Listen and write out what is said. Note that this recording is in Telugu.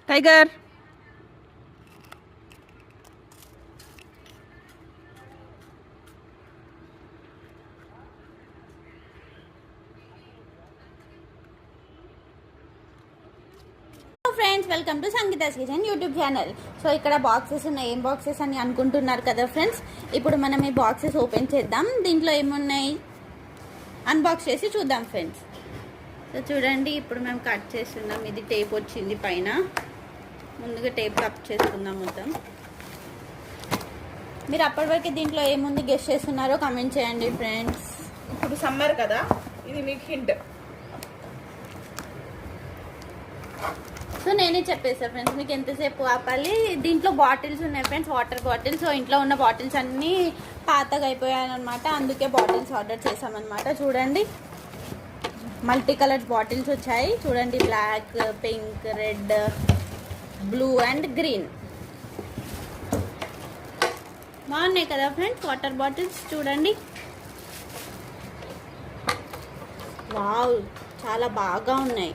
Tiger friends, welcome to Sangeeta's kitchen YouTube channel. So ఇక్కడ బాక్సెస్ ఉన్నాయి. ఏం బాక్సెస్ అని అనుకుంటున్నారు కదా ఫ్రెండ్స్. ఇప్పుడు మనం ఈ బాక్సెస్ ఓపెన్ చేద్దాం. దీంట్లో ఏమున్నాయి అన్బాక్స్ చేసి చూద్దాం ఫ్రెండ్స్. సో చూడండి, ఇప్పుడు మేము కట్ చేస్తున్నాం. ఇది టేప్ వచ్చింది పైన. ముందుగా టేప్ కట్ చేసుకుందాం మొత్తం. మీరు అప్పటి వరకు దీంట్లో ఏముంది గెస్ట్ చేస్తున్నారో కమెంట్ చేయండి ఫ్రెండ్స్. ఇప్పుడు సమ్మర్ కదా, ఇది మీకు హింట్. సో నేనే చెప్పేసా ఫ్రెండ్స్, మీకు ఎంతసేపు ఆపాలి. దీంట్లో బాటిల్స్ ఉన్నాయి ఫ్రెండ్స్, వాటర్ బాటిల్స్. సో ఇంట్లో ఉన్న బాటిల్స్ అన్నీ పాతగా అయిపోయాయన్నమాట. అందుకే బాటిల్స్ ఆర్డర్ చేసామన్నమాట. చూడండి, మల్టీ కలర్స్ బాటిల్స్ వచ్చాయి. చూడండి, black, pink, red, blue and green. బాగున్నాయి కదా ఫ్రెండ్స్ వాటర్ బాటిల్స్. చూడండి, వావ్, చాలా బాగా ఉన్నాయి.